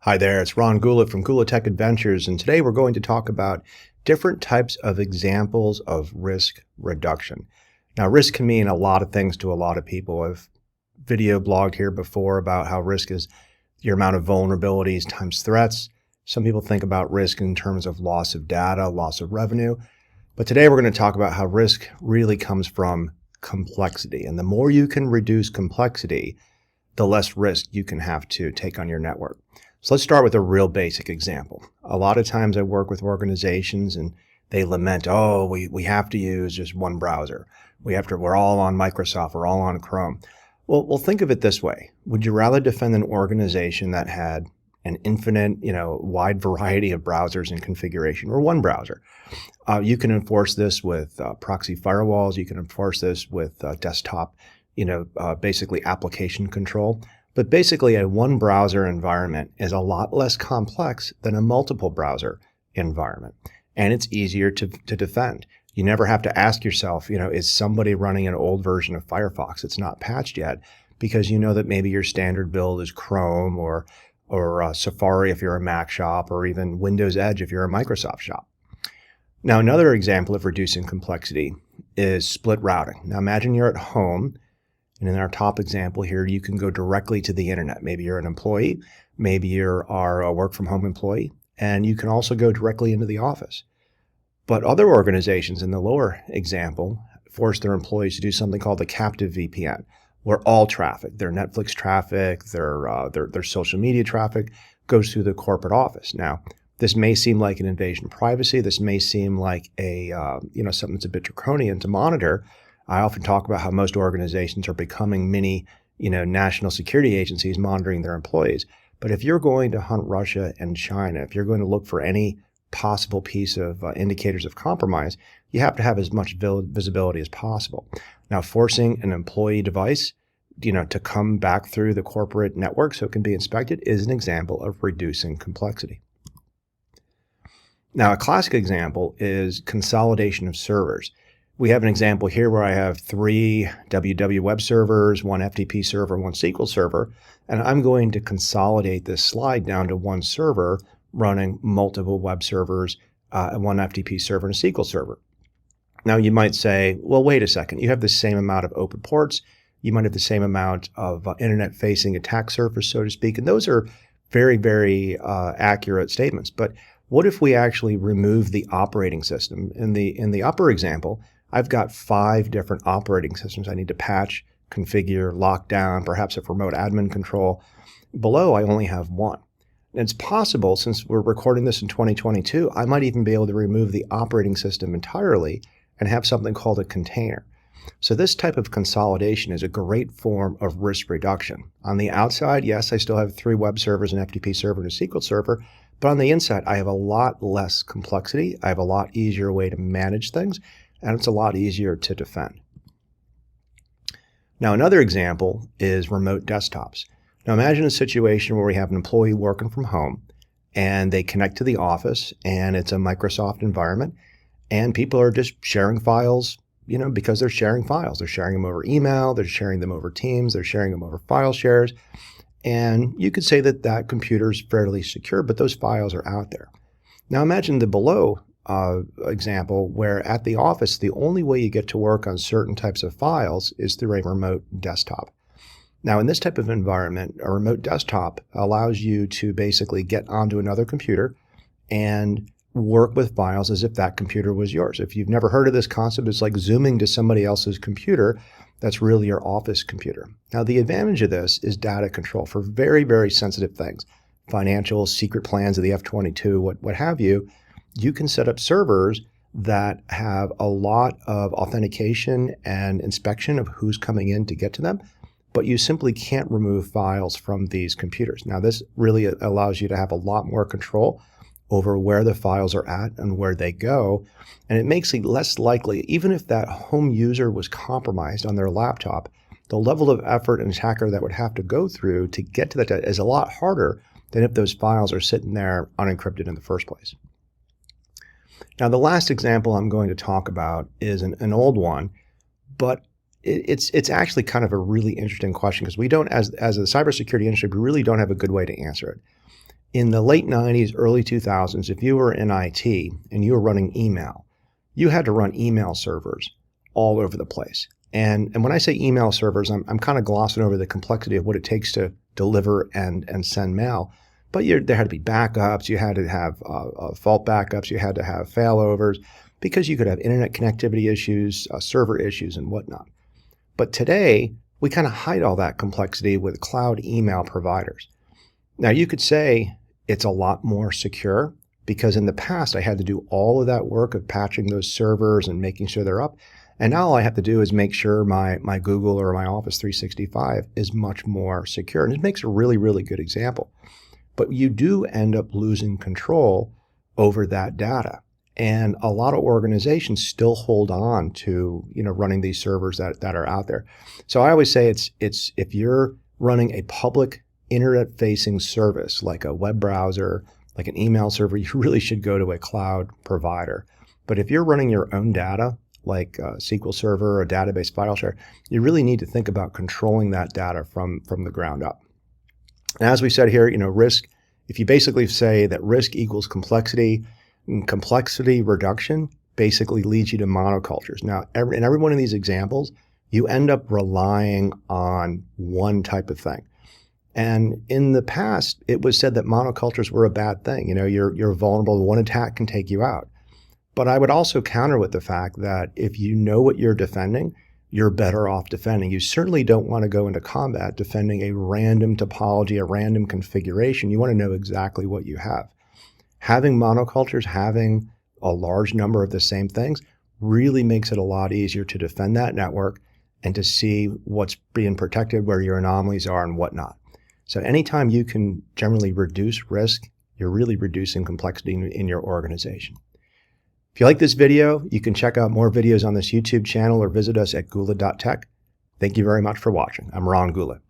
Hi there, it's Ron Gula from Gula Tech Adventures, and today we're going to talk about different types of examples of risk reduction. Now, risk can mean a lot of things to a lot of people. I've video blogged here before about how risk is your amount of vulnerabilities times threats. Some people think about risk in terms of loss of data, loss of revenue, but today we're going to talk about how risk really comes from complexity, and the more you can reduce complexity, the less risk you can have to take on your network. So let's start with a real basic example. A lot of times I work with organizations and they lament, oh, we have to use just one browser. We're all on Microsoft, we're all on Chrome. Well, think of it this way. Would you rather defend an organization that had an infinite, wide variety of browsers and configuration, or one browser? You can enforce this with proxy firewalls. You can enforce this with desktop, basically application control. But basically, a one browser environment is a lot less complex than a multiple browser environment. And it's easier to defend. You never have to ask yourself, is somebody running an old version of Firefox that's not patched yet? Because you know that maybe your standard build is Chrome or Safari if you're a Mac shop, or even Windows Edge if you're a Microsoft shop. Now, another example of reducing complexity is split routing. Now, imagine you're at home. And in our top example here, you can go directly to the internet. Maybe you're an employee, maybe you are a work from home employee, and you can also go directly into the office. But other organizations in the lower example force their employees to do something called the captive VPN, where all traffic, their Netflix traffic, their social media traffic, goes through the corporate office. Now, this may seem like an invasion of privacy. This may seem like something that's a bit draconian to monitor. I often talk about how most organizations are becoming mini, national security agencies monitoring their employees. But if you're going to hunt Russia and China, if you're going to look for any possible piece of indicators of compromise, you have to have as much visibility as possible. Now, forcing an employee device, to come back through the corporate network so it can be inspected is an example of reducing complexity. Now, a classic example is consolidation of servers. We have an example here where I have 3 WW web servers, 1 FTP server, 1 SQL server, and I'm going to consolidate this slide down to one server running multiple web servers, 1 FTP server, and a SQL server. Now you might say, well, wait a second, you have the same amount of open ports, you might have the same amount of internet-facing attack surface, so to speak, and those are very, very accurate statements. But what if we actually remove the operating system? In the upper example, I've got 5 different operating systems I need to patch, configure, lock down, perhaps have remote admin control. Below, I only have 1. And it's possible, since we're recording this in 2022, I might even be able to remove the operating system entirely and have something called a container. So this type of consolidation is a great form of risk reduction. On the outside, yes, I still have 3 web servers, an FTP server, and a SQL server. But on the inside, I have a lot less complexity. I have a lot easier way to manage things, and it's a lot easier to defend. Now, another example is remote desktops. Now, imagine a situation where we have an employee working from home, and they connect to the office, and it's a Microsoft environment, and people are just sharing files, because they're sharing files. They're sharing them over email, they're sharing them over Teams, they're sharing them over file shares, and you could say that that computer is fairly secure, but those files are out there. Now, imagine the below example where at the office, the only way you get to work on certain types of files is through a remote desktop. Now, in this type of environment, a remote desktop allows you to basically get onto another computer and work with files as if that computer was yours. If you've never heard of this concept, it's like zooming to somebody else's computer that's really your office computer. Now, the advantage of this is data control for very, very sensitive things, financial, secret plans of the F-22, what have you. You can set up servers that have a lot of authentication and inspection of who's coming in to get to them, but you simply can't remove files from these computers. Now, this really allows you to have a lot more control over where the files are at and where they go, and it makes it less likely, even if that home user was compromised on their laptop, the level of effort an attacker that would have to go through to get to that data is a lot harder than if those files are sitting there unencrypted in the first place. Now, the last example I'm going to talk about is an old one, but it's actually kind of a really interesting question because we don't, as a cybersecurity industry, we really don't have a good way to answer it. In the late 90s, early 2000s, if you were in IT and you were running email, you had to run email servers all over the place. And when I say email servers, I'm kind of glossing over the complexity of what it takes to deliver and send mail. But there had to be backups, you had to have fault backups, you had to have failovers, because you could have internet connectivity issues, server issues, and whatnot. But today, we kind of hide all that complexity with cloud email providers. Now, you could say it's a lot more secure, because in the past, I had to do all of that work of patching those servers and making sure they're up. And now all I have to do is make sure my Google or my Office 365 is much more secure. And it makes a really, really good example. But you do end up losing control over that data. And a lot of organizations still hold on to, running these servers that are out there. So I always say it's if you're running a public internet-facing service like a web browser, like an email server, you really should go to a cloud provider. But if you're running your own data, like a SQL Server or database file share, you really need to think about controlling that data from the ground up. And as we said here, risk, if you basically say that risk equals complexity, and complexity reduction basically leads you to monocultures. Now, in every one of these examples, you end up relying on one type of thing. And in the past, it was said that monocultures were a bad thing. You're vulnerable. One attack can take you out. But I would also counter with the fact that if you know what you're defending, you're better off defending. You certainly don't want to go into combat defending a random topology, a random configuration. You want to know exactly what you have. Having monocultures, having a large number of the same things really makes it a lot easier to defend that network and to see what's being protected, where your anomalies are and whatnot. So anytime you can generally reduce risk, you're really reducing complexity in your organization. If you like this video, you can check out more videos on this YouTube channel or visit us at gula.tech. Thank you very much for watching. I'm Ron Gula.